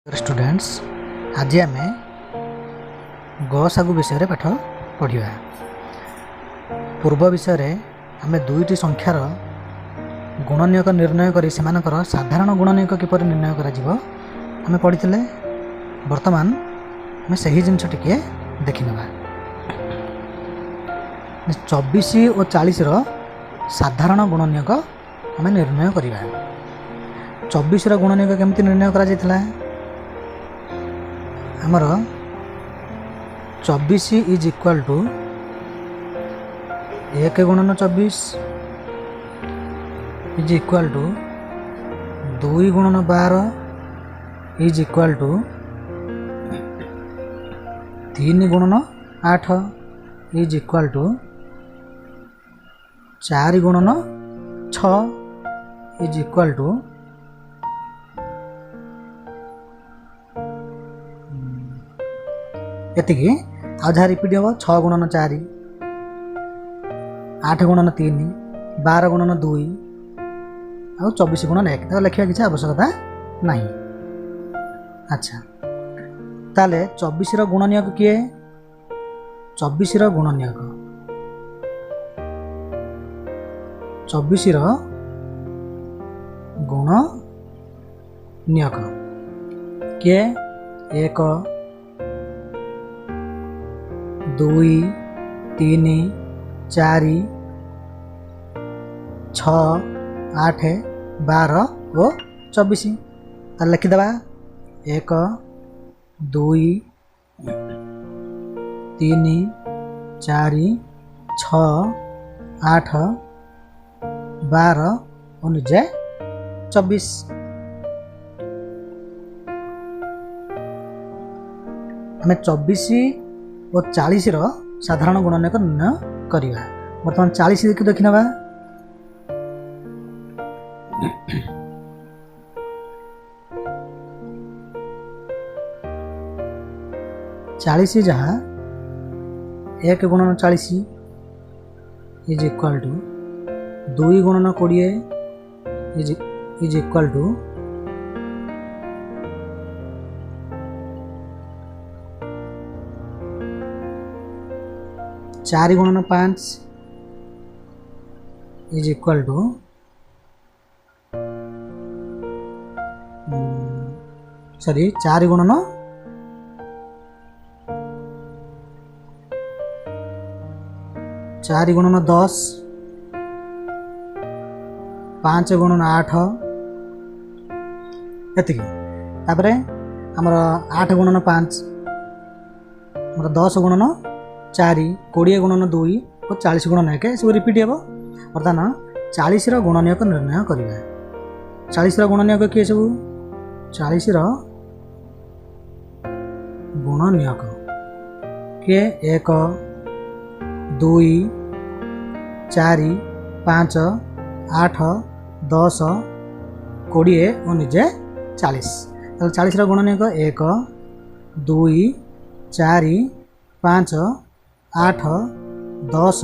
Students आज आम गसागु विषय पाठ पढ़ा। पूर्व विषय आम दुईटी संख्यार गुणनीयक निर्णय कर साधारण गुणनीयक किपर निर्णय कर पढ़ी। बर्तमान आम से ही जिनस टिके देखने 24 और 40 साधारण गुणनीयक आम निर्णय करवा। 24 गुणनीयक केमती निर्णय करा आमर 24 इज इक्वाल टू 1 गुणन 24 इज इक्वाल टू 2 गुणन 12 इज इक्वाल टू 3 गुणन 8 इज इक्वाल टू 4 गुणन 6 इज इक्वाल टू 6 रिपीट हम 6 गुणन 4 8 गुणन 3 12 गुणन 2 आ 24 गुणन 1 लिखा किसी आवश्यकता नहीं। अच्छा ताले 24 गुणनीयक किए 24 गुणनीयक 24 गुणनीयक किए 1 2 3 4 6 8 12 और 24 तार लिखिदे 1 2 3 4 6 8 12 और निजे 24। आम 24 और 40 साधारण गुणनीयक निर्णय करवा। बर्तमान 40 देखने 40 जहाँ 1 गुणन 40 इज इक्वाल टू 2 गुणन 20 इज इक्वाल टू 4 गुणन 5 इज इक्वाल टू 4 गुणन 10 5 गुणन 8 एति आमर 8 गुणन 5 10 गुणन 4 20 गुणन 2 और 40 गुणन 1 सब रिपीट हे। बर्तमान 40 गुणनीयक निर्णय करवा। 40 गुणनीयक किए सब 40 गुणनीयक किए 1 2 4 5 8 10 20 और निजे 40। 40 गुणनीयक 1 2 4 5 8 10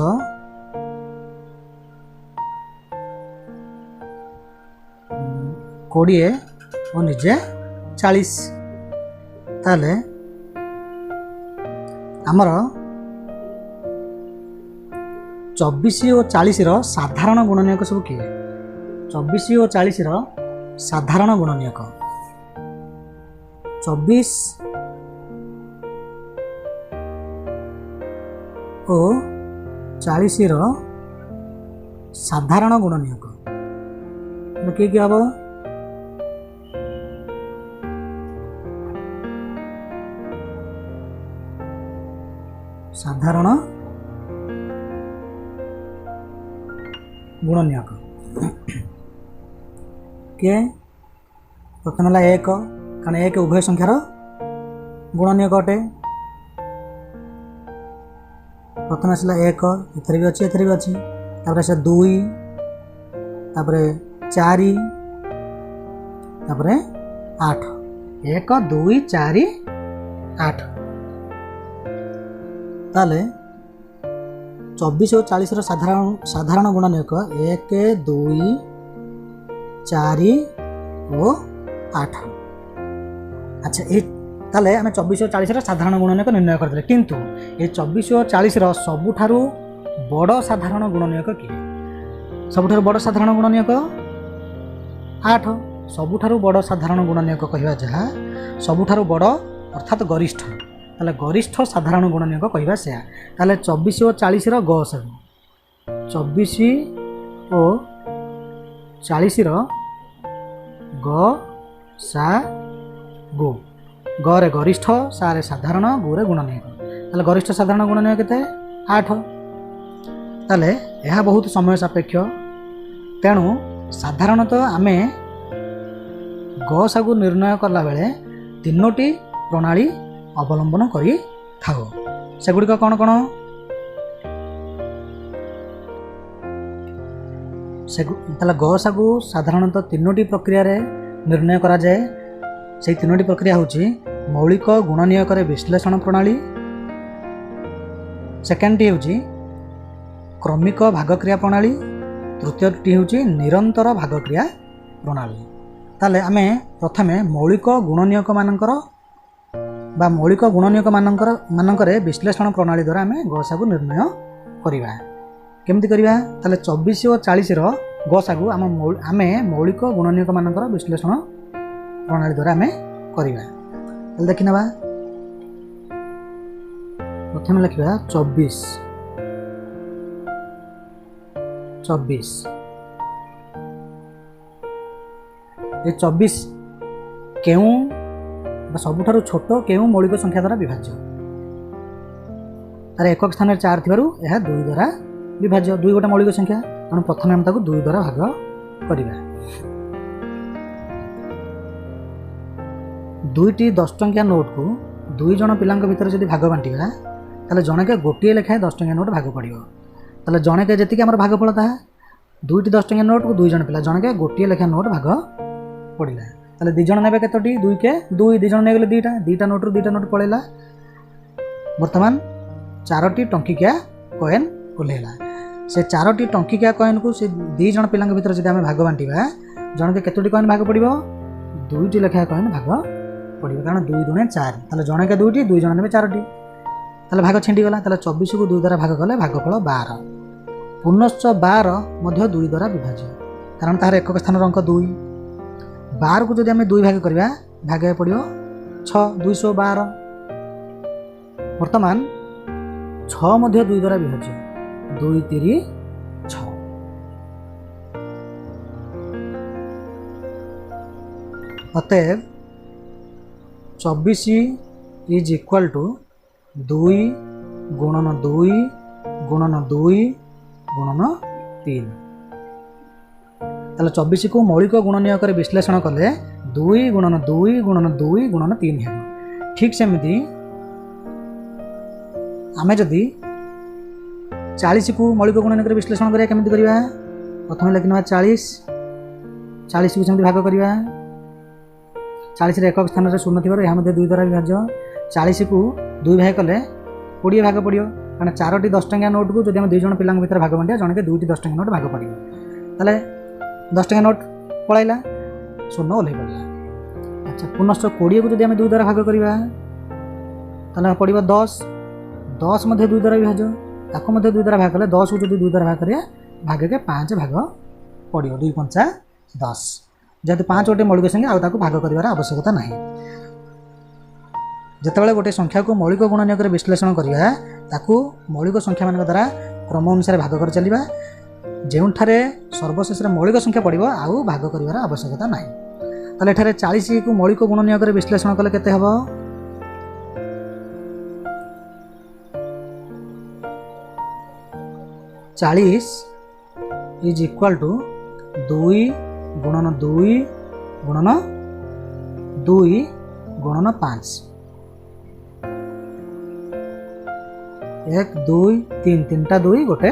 20 और निजे 40। ताले आमर 24 और 40 साधारण गुणनीयक सब किए 24 और 40 साधारण गुणनीयक 24 और 40 साधारण गुणनीयक किए क्या हम साधारण गुणनीयक किए प्रथम है 1 कारण 1 उभय संख्यार गुणनीयक अटे। प्रथम आसला 1 एथरे भी अच्छी एथरे भी अच्छी 2 4 8 1 2 4 8 ताले 24 और 40 साधारण गुणनीयक 1 2 4 और 8 अच्छा ये ताले आम 24 और 40 साधारण गुणनीयक निर्णय करते किंतु ये 24 और 40 सबुठारु बड़ साधारण गुणनीयक किए सबुठारु बड़ साधारण गुणनीयक 8 सबुठारु बड़ साधारण गुणनीयक कहवा जहाँ सबुठारु बड़ अर्थात गरिष्ठ ताले गरिष्ठ साधारण गुणनीयक कहवा से ताले 24 और 40 गसागु 24 और 40 गसागु गरे गरिष्ठ सारे साधारण गुरे गुणनीयक ताले गरिष्ठ साधारण गुणनीयक केते 8 ताले यह बहुत समय सापेक्ष तेणु साधारणतः आमे गसागु निर्णय करला बेले तीनोटी प्रणाली अवलंबन करी थाओ सेगुड़िक कौन कौन ताले गसागु साधारणतः तीनोटी प्रक्रिया रे निर्णय करा जाए से तीनोटी प्रक्रिया होची मौलिक गुणनीयक विश्लेषण प्रणाली सेकेंडटी होची क्रमिक भागक्रिया प्रणाली तृतीयटी होची निरंतर भागक्रिया प्रणाली ताले आमे प्रथमे मौलिक गुणनीयक मानकर बा मौलिक गुणनीयक मानकर विश्लेषण प्रणाली द्वारा आमे गसागु निर्णय करिबा केमती करिबा ताले 24 और 40 गसागु आमे मौलिक गुणनीयक मानकर विश्लेषण प्रणाली द्वारा आमे करिबा ताले देखि नबा प्रथमे लिखिबा 24 ये 24 केउ सबुठारु छोट केउ मौलिक संख्या द्वारा विभाज्य तार एक स्थान 4 थिबारु यह 2 द्वारा विभाज्य 2 गोटे मौलिक संख्या तेणु प्रथम हम ताकू 2 द्वारा भाग करिबा 2टी 10 टंकिया नोट को 2 जन पिलांक भितर जदि भाग बांटिबा ताले जणके गोटिए लेखाए 10 टंकिया नोट भाग पड़िबो ताले जणके जेतिके हमर भाग पड़ता 2टी 10 टंकिया नोट को 2 जन पिला जणके गोटिए लेखाए नोट भाग पड़िला ताले 2 जन नेबे केतोटी 2 के 2 जन ने गेले 2टा नोट रु 2टा नोट पळेला वर्तमान 4टी टंकिया कॉइन ओलेला से 4टी टंकिया कॉइन को से 2 जन पिलांक भितर जदि हम भाग बांटिबा जणके केतोटी कॉइन भाग पड़िबो 2टी लेखाए कॉइन भाग पड़िबो कारण 2 दुने 4 ताले जणके 2टी 2 जन नेबे 4टी ताले भाग छिंडी गला ताले 24 को 2 द्वारा भाग कले भागफल 12 पुनश्च 12 मध्य 2 द्वारा विभाज्य कारण तार एक स्थान अंक 2 12 को जदि आम 2 भाग करवा भाग पड़ो 6 212 वर्तमान 6 मध्य 2 द्वारा विभाज्य 2 3 6 अतएव 24 इज इक्वल टू 2 गुणन 2 गुणन 2 गुणन 3 ताले 24 को मौलिक गुणनीयक विश्लेषण कले 2 गुणन 2 गुणन 2 गुणन 3 है ठीक सेमती आमे जदि 40 को मौलिक गुणनीयक विश्लेषण करिया केमिति करिया प्रथम लिखिनवा 40 40 को सेमति भाग करिया 40 रे एक स्थान रे शून्य थिबार या मध्ये 2 द्वारा विभाज्य 40 को 2 भाग कले 20 भाग पड़ियो कारण 4टी 10 टंकिया नोट को जदि हम 2 जन पिलांक भितर भाग बांटिया जणके 2टी 10 टंकिया नोट भाग पड़ियो ताले 10 टंकिया नोट पळाइला शून्य ओल्हे पड़ला अच्छा पुनश्च 20 को जदि हम 2 द्वारा भाग करिबा ताले पड़िबो 10 10 मध्ये 2 द्वारा विभाज्य ताको मध्ये 2 द्वारा भाग कले 10 को जदि 2 द्वारा भाग करिया भाग के 5 भाग पड़ियो 2 5 10 जेतु 5 गोटे मौलिक संख्या आ ताको भाग करिवार आवश्यकता नाही जेतेबेले गोटे संख्या को मौलिक गुणनीयक विश्लेषण करिया ताकू मौलिक संख्या मान द्वारा क्रम अनुसार भाग कर चलिबा जेउठारे सर्वशेष मौलिक संख्या पड़िबो आउ भाग करिवार आवश्यकता नाही ताले एठारे 40 को मौलिक गुणनीयक विश्लेषण कले केते हबो 40 इज इक्वल टू 2 गुणन 2 गुणन 2 गुणन 5 1 2 3 3टा 2 गोटे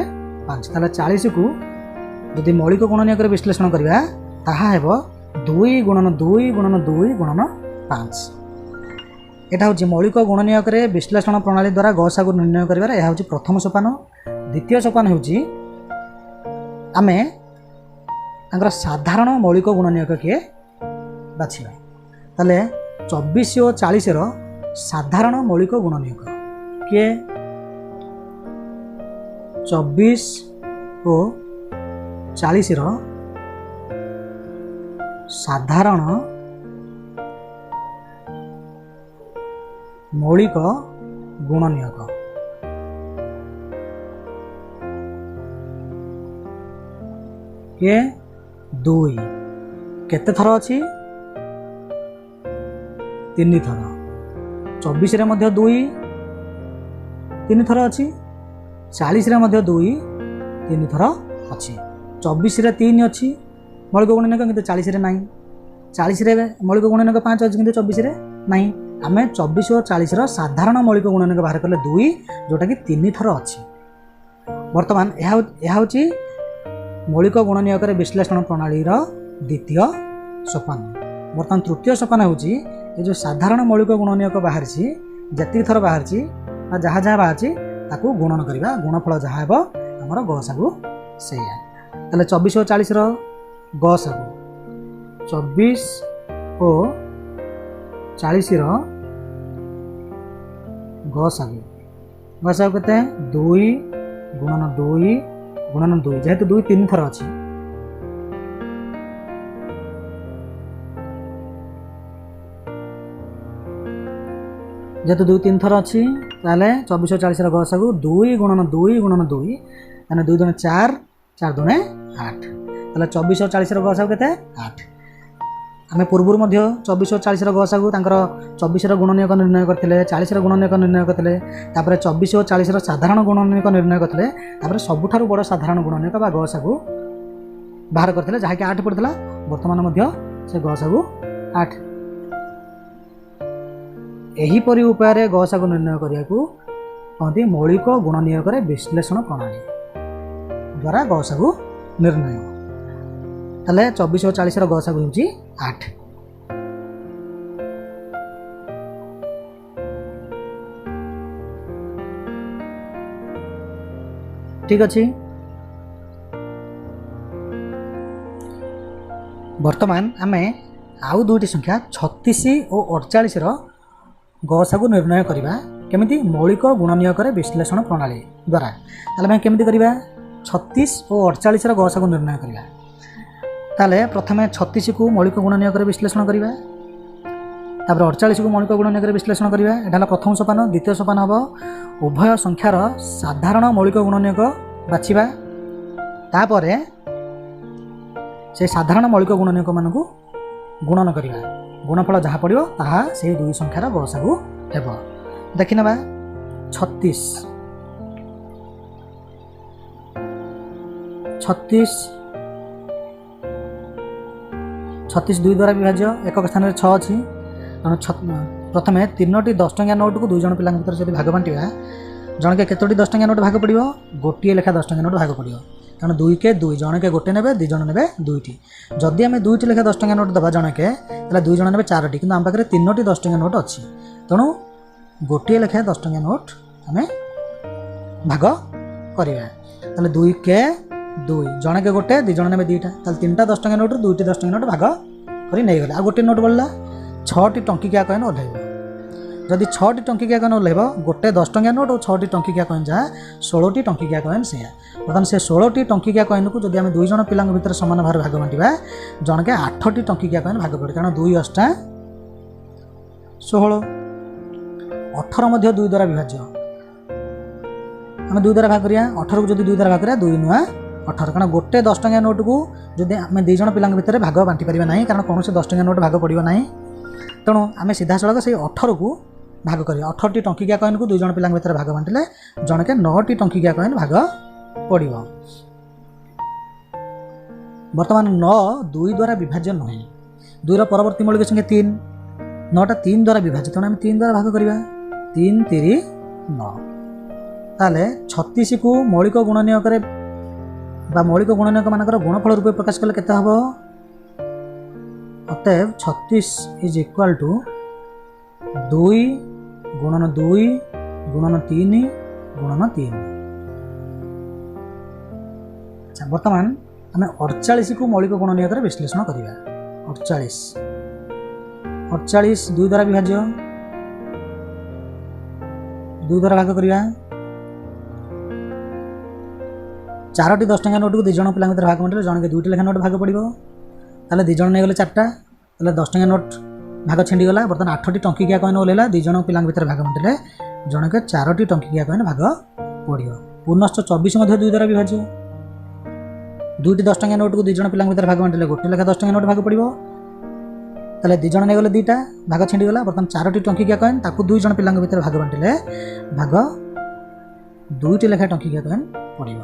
5 ताले 40 को यदि मौलिक गुणनीयक विश्लेषण करिया ताहा हेबो 2 गुणन 2 गुणन 2 गुणन 5 एटा होची मौलिक गुणनीयक विश्लेषण प्रणाली द्वारा गसागु निर्णय करिवार एहा होची प्रथम सोपान द्वितीय सोपान होची आमे तांकर साधारण मौलिक गुणनीयक के बाछिबा ताले 24 ଓ 40 ର ସାଧାରଣ ମୌଳିକ ଗୁଣନୀୟକ କିଏ 24 ଓ 40 ର ସାଧାରଣ ମୌଳିକ ଗୁଣନୀୟକ କିଏ 2 କେତେ ଥର ଅଛି 3 ଥର 24 ରେ ମଧ୍ୟ 2 3 ଥର ଅଛି 40 ରେ ମଧ୍ୟ 2 3 ଥର ଅଛି 24 ରେ 3 ଅଛି ମୌଳିକ ଗୁଣନୀୟକ କିନ୍ତୁ 40 ରେ ନାହିଁ 40 ରେ ମୌଳିକ ଗୁଣନୀୟକ 5 ଅଛି କିନ୍ତୁ 24 ରେ ନାହିଁ ଆମେ 24 ଓ 40 ର ସାଧାରଣ ମୌଳିକ ଗୁଣନୀୟକ ବାହାର କଲେ 2 जोटा कि 3 थर अछि वर्तमान यह होची मौलिक गुणनୀୟକ विश्लेषण प्रणाली रो द्वितीय सोपान वर्तमान तृतीय सोपान होची ये जो साधारण मौलिक गुणनୀୟକ बाहर छी जति थर बाहर छी जहाँ जहाँ बाहर छी ताकू गुणन करिबा गुणफल जहाँ हेबो हमर गसागु सेया तले 24 और 40 रो गसागु 24 और 40 रो गसागु गसागु केते 2 गुणन 2 जेहेतु 2 3 थर अछि जेहेतु 2 3 थर अछि ताले 24 और 40 रो गसागु 2 गुणन 2 यानी 2 दुने 4 4 दुने 8 ताले 24 और 40 रो गसागु केते 8 आमे पूर्वरु मध्य 24 और 40 रो गसागु तांकर 24 रो गुणनୀୟକ निर्णय करथिले 40 रो गुणनୀୟକ निर्णय करथिले तापर 24 और 40 रो साधारण गुणनୀୟକ निर्णय करथिले तापर सबुठारु बड़ साधारण गुणनୀୟକ बा गसागु बाहर करथिले जहा कि 8 पड़थिला वर्तमान मध्य से गसागु 8 एही परि उपाय रे गसागु निर्णय करियाकू कहती मौलिक गुणनୀୟକ रे विश्लेषण प्रणाली द्वारा गसागु निर्णय तले 24 और 40 रो गसागु होची 8 ठीक अछि वर्तमान आमे आउ दुईटी संख्या 36 और 48 रो गसागु निर्णय करिबा केमिति मौलिक गुणनୀୟକ रे विश्लेषण प्रणाली द्वारा ताले मैं केमिति करिबा 36 और 48 रो गसागु निर्णय करिबा ताले प्रथमे 36 को मौलिक गुणनୀୟକ रे विश्लेषण करिबा तापर 48 को मौलिक गुणनୀୟକ रे विश्लेषण करिबा एडाला प्रथम सोपान द्वितीय सोपान हबो उभय संख्यार साधारण मौलिक गुणनୀୟକ बाछिबा तापरे से साधारण मौलिक गुणनୀୟକ मानकु गुणन करिबा गुणफल जहा पड़ियो ताहा से दुई संख्यार गसागु हेबो देखिनबा 36 2 द्वारा विभाज्य एक स्थान में 6 अच्छी प्रथमे 3टी 10 टंकिया नोट को 2 जन पिला भर जब भाग बांटा जन के कतोटी 10 टंकिया नोट भाग पड़ो गोटे लेखा 10 टंकिया नोट भाग पड़ो कारण 2 के 2 जन के गोटे ने 2 जन ने 2टी जदि आम 2टी लेखा 10 टंकिया नोट दबा जन के 2 जन ने 4टी कि आम पाखे 3टी 10 टंकिया नोट अच्छी तेणु गोटे लेखा 10 टंकिया नोट आम भाग करवा 2 के 2 जन के गोटे 2 जन ने 2टा 3टा 10 टंकिया नोट 2टी 10 टंकिया नोट भाग कर नहीं गले आ गोटे नोट बढ़ला 6टी टंकिकिया कॉइन ओह्लैब जदि 6टी टंकिकिया कॉइन ओह्लैब गोटे 10 टंकिया नोट और 6टी टंकिकिया कॉइन जहाँ 16टी टंकिकिया कॉइन से बर्तमान से 16टी टंकिकिया कॉइन को जब आम 2 जन पिला भर सामान भार भाग बांटा जन के 8टी टंकिकिया कॉइन भाग पड़े कारण 2 8 16 18 मध्य 2 द्वारा विभाज्य आम 2 द्वारा भाग करिया 18 को जब 2 द्वारा भाग करिया 2 नुआ 18 कारण गोटे 10 टंकिया नोट को जब आम 2 जन पिला भितर भाग बांटी पारिबा नाही कारण कौन से 10 टंकिया नोट भाग पड़िबो नाही तेणु आम सीधा सड़क से 18 को भाग करिया 18टी टंकिकिया कॉइन को 2 जन पिला भितर भाग बांटिले जन के 9टी टंकिकिया कॉइन भाग पड़िबो वर्तमान 9 2 द्वारा विभाज्य नहीं 2 रो परवर्ती मौलिक संख्या 3 9टा 3 द्वारा विभाज्य तेणु आम 3 द्वारा भाग करिया 3 3 9 ताले 36 को मौलिक गुणनୀୟକ रे बा मौलिक गुणनୀୟକ मानकर गुणफल रूप प्रकाश कले केते हबो अतएव 36 इज इक्वल टू 2 गुणन 2 गुणन 3 गुणन 3 अच्छा वर्तमान आम 48 को मौलिक गुणनୀୟକ रे विश्लेषण करिया 48 48 2 द्वारा विभाज्य 2 द्वारा भाग करिया 4टी 10 टंका नोट को 2 जन पिला भीतर भाग बांटिले जन के 2टी लेखा नोट भाग पड़ो ताले 2 जन नहीं गले 4टा ताले 10 टंका नोट भाग छिंडी गला बर्तमान 8टी टंकिकिया कॉइन ओलेला 2 जन पिला भीतर भाग बांटिले जन के 4टी टंकिकिया कॉइन भाग पड़ियो पुनश्च 24 मध्ये 2 द्वारा विभाज्य 2टी 10 टंका नोट को 2 जन पिला भीतर भाग बांटिले गोटे लेखा 10 टंका नोट भाग पड़ियो ताले 2 जन नहीं गले 2टा भाग छिंडी गला बर्तमान 4टी टंकिकिया कॉइन ताकू 2 जन पिला भीतर भाग बांटिले भाग 2टी लेखा टंकिकिया कॉइन पड़ियो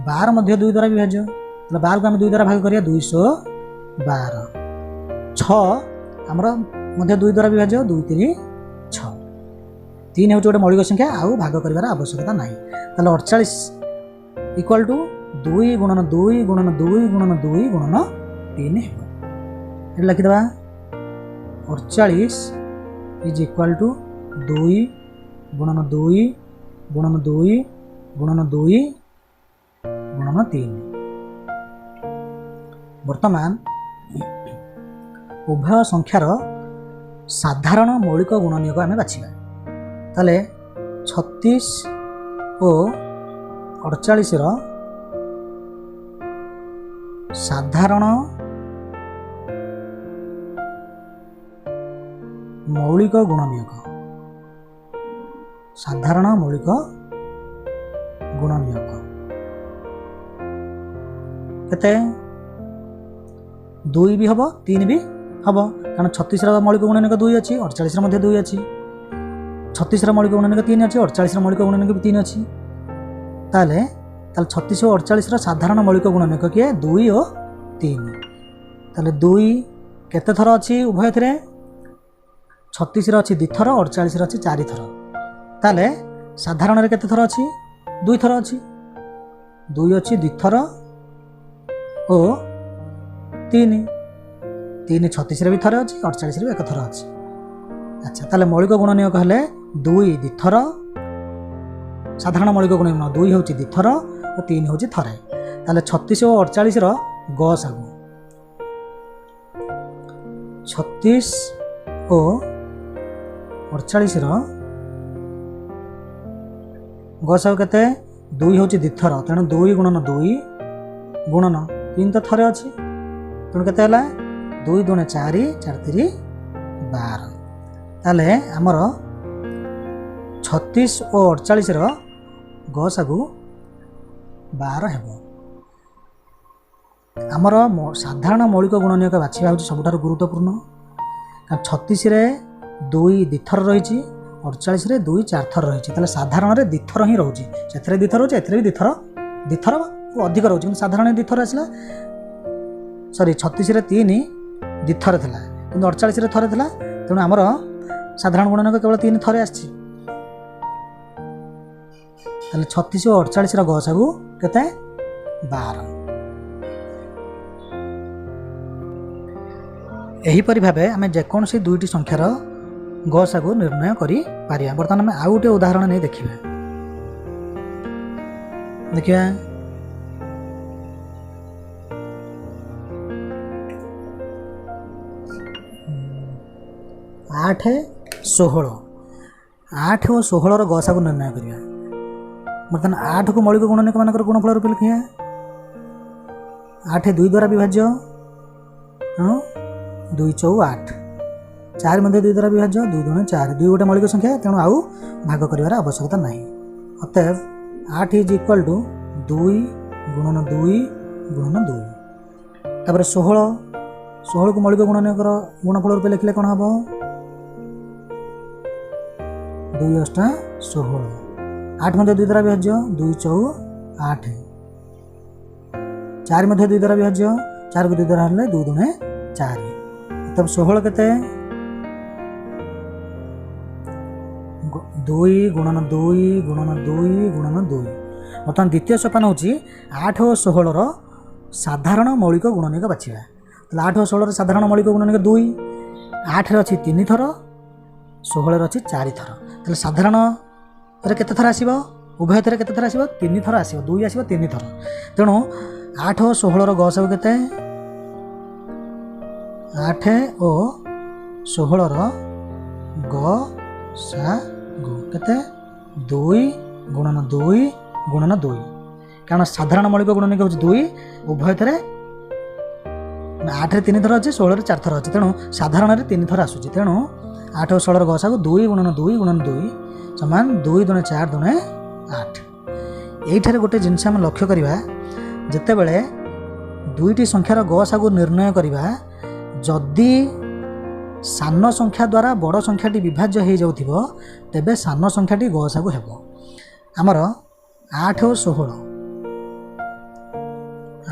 12 मध्ये 2 द्वारा विभाज्य ताले 12 को हम 2 द्वारा भाग करिया 212 6 हमर मध्ये 2 द्वारा विभाज्य 2 3 6 3 हेउच गोटे मौलिक संख्या आउ भाग करिवार आवश्यकता नाही ताले 48 इक्वल टू 2 गुणन 2 गुणन 2 गुणन 2 गुणन 3 हेबो एटा लिखि दबा 48 इज इक्वल टू 2 गुणन 2 गुणन 2 गुणन 2 गुणन 3 वर्तमान उभय संख्यार साधारण मौलिक गुणनीयक आम बाछा ताले 36 और 48 साधारण मौलिक गुणनीयक साधारण मौलिक गुणनीयक केते 2 भी हम 3 भी हम कारण 36 मौलिक गुणनीयक 2 अच्छी 48 मध्य 2 अच्छी 36 मौलिक गुणनीयक 3 अच्छी 48 मौलिक गुणनीयक भी 3 अच्छी ताले 36 और 48 साधारण मौलिक गुणनीयक किए 2 और 3 ताले 2 केते थर अच्छी उभय थे 36 अच्छी 2 थर 48 अच्छी 4 थर ताले साधारण रे केते थर अच्छी 2 थर अच्छी 2 अच्छी 2 थर और 3 36 भी थरे अच्छी 48 भी एक थर अच्छी अच्छा ताले मौलिक गुणनीयक हेले 2 2 थर साधारण मौलिक गुणनीयक 2 हूँ 2 थर और 3 हूँ थरे ताले 36 और 48 गसागु 36 और 48 गसागु केते 2 हूँ 2 थर तेणु 2 गुणन 2 गुणन 3 तो थरे अच्छी तेणु केते हला 2 2 4 4 3 12 ताले आमर 36 और 48 गसागु 12 हेबो आमर साधारण मौलिक गुणनीयक बाछिबा होछि सबुठार गुरुत्वपूर्ण 36 रे 2 2 थर रही 48 रे 2 4 थर रही ताले साधारण रे 2 थर ही रहउछि सेथरे 2 थर होछि एथरे भी 2 थर अधिक रहउछि कि साधारण 2 थर आसला सॉरी 36 रे 3 2 थर थिला किंतु 48 रे थर थिला तेणु आमर साधारण गुणनीयक केवल 3 थरे आछि ताले 36 और 48 गसागु केते 12 एहीपरि भावे आमे जेकोनसी दुईटी संख्यार गसागु निर्णय करि पारिया बर्तमान आमे आउ गोटे उदाहरण नै देखिबा देखिया 8 16 8 और 16 गसागु निर्णय करिया बर्तमान 8 को मौलिक गुणनीयक मानकर गुणफल रूपे लिखिया 8 2 द्वारा विभाज्य 2 4 8 4 मध्य 2 द्वारा विभाज्य 2 2 4 2 गोटे मौलिक संख्या तेणु आउ भाग करिवार आवश्यकता नहीं अतएव 8 इज इक्वल टू 2 गुणन 2 गुणन 2 तापर 16 को मौलिक गुणनीयक गुणफल रूपे लिखले कौन हम 2 8 16 8 मध्य 2 द्वारा विभाज्य 2 4 8 4 मध्य 2 द्वारा विभाज्य 4 को 2 द्वारा हले 2 2 4 तब 16 केते 2 गुणन 2 गुणन 2 गुणन 2 बर्तमान द्वितीय सोपान होची 8 और 16 साधारण मौलिक गुणनीयक बाछिबा 8 और 16 साधारण मौलिक गुणनीयक 2 8 रे अछि 3 थर 16 रे अछि 4 थर तले साधारण रे केते थर आसीबो उभय थर केते थर आसीबो 3 थर आसीबो 2 आसीबो 3 थर तेणु 8 और 16 गसागु केते 8 और 16 ଗସାଗୁ କେତେ 2 ଗୁଣନ 2 ଗୁଣନ 2 କାରଣ ସାଧାରଣ ମୌଳିକ ଗୁଣନିକ ହେଉଛି 2 ଉଭୟଥିରେ 8ରେ 3 ଥର ଅଛି 16ରେ 4 ଥର ଅଛି ତେଣୁ ସାଧାରଣରେ 3 ଥର ଆସୁଛି ତେଣୁ 8 ଓ 16ର ଗସାଗୁ 2 ଗୁଣନ 2 ଗୁଣନ 2 ସମାନ 2 ଦୁଣେ 4 ଦୁଣେ 8। ଏଇଠାରେ ଗୋଟେ ଜିନିଷ ଆମେ ଲକ୍ଷ୍ୟ କରିବା ଯେତେବେଳେ ଦୁଇଟି ସଂଖ୍ୟାର ଗସାଗୁ ନିର୍ଣ୍ଣୟ କରିବା ଯଦି ସାନ ସଂଖ୍ୟା ଦ୍ୱାରା ବଡ଼ ସଂଖ୍ୟାଟି ବିଭାଜ୍ୟ ହୋଇଯାଉଥିବ ତେବେ ସାନ ସଂଖ୍ୟାଟି ଗସାଗୁ ହେବ। ଆମର 8 ଓ 16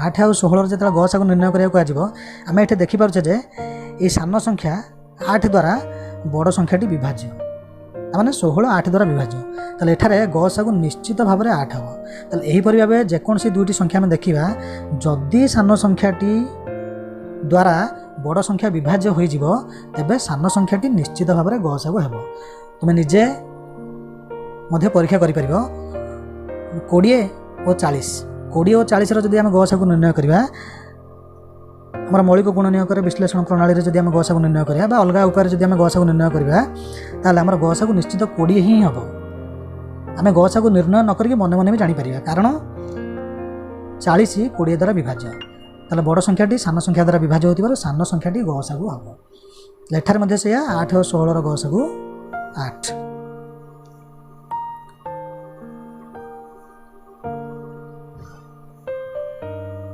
8 ଆଉ 16ର ଯେତେବେଳେ ଗସାଗୁ ନିର୍ଣ୍ଣୟ କରିବାକୁ କୁହାଯିବ ଆମେ ଏଠି ଦେଖିପାରୁଛେ ଯେ এই ସାନ ସଂଖ୍ୟା 8 ଦ୍ୱାରା ବଡ଼ ସଂଖ୍ୟାଟି ବିଭାଜ୍ୟ ତାମାନେ 16 8 ଦ୍ୱାରା ବିଭାଜ୍ୟ ତାହେଲେ ଏଠାରେ ଗସାଗୁ ନିଶ୍ଚିତ ଭାବରେ 8 ହେବ। ତାହେଲେ ଏହିପରି ଭାବେ ଯେକୌଣସି ଦୁଇଟି ସଂଖ୍ୟା ଆମେ ଦେଖିବା ଯଦି ସାନ ସଂଖ୍ୟାଟି ଦ୍ୱାରା ବଡ଼ ସଂଖ୍ୟା ବିଭାଜ୍ୟ ହୋଇଯିବ ତେବେ ସାନ ସଂଖ୍ୟାଟି ନିଶ୍ଚିତ ଭାବରେ ଗସାଗୁ ହେବ। ତୁମେ ନିଜେ ମଧ୍ୟ ପରୀକ୍ଷା କରିପାରିବ 20 ଓ 40 20 ଓ 40ର ଯଦି ଆମେ ଗସାଗୁ ନିର୍ଣ୍ଣୟ କରିବା ଆମର ମୌଳିକ ଗୁଣନିୟକର ବିଶ୍ଳେଷଣ ପ୍ରଣାଳୀରେ ଯଦି ଆମେ ଗସାଗୁ ନିର୍ଣ୍ଣୟ କରିବା ବା ଅଲଗା ଉପାୟରେ ଯଦି ଆମେ ଗସାଗୁ ନିର୍ଣ୍ଣୟ କରିବା ତାହେଲେ ଆମର ଗସାଗୁ ନିଶ୍ଚିତ 20 ହିଁ ହେବ। ଆମେ ଗସାଗୁ ନିର୍ଣ୍ଣୟ ନ କରିକି ମନେ ମନେ ବି ଜାଣିପାରିବା କାରଣ 40 20 ଦ୍ୱାରା ବିଭାଜ୍ୟ ତାହେଲେ ବଡ଼ ସଂଖ୍ୟାଟି ସାନ ସଂଖ୍ୟା ଦ୍ୱାରା ବିଭାଜ୍ୟ ହେଉଥିବାରୁ ସାନ ସଂଖ୍ୟାଟି ଗସାଗୁ ହେବ। ଏଠାରେ ମଧ୍ୟ ସେଇଆ 8 ଓ 16ର ଗସାଗୁ 8।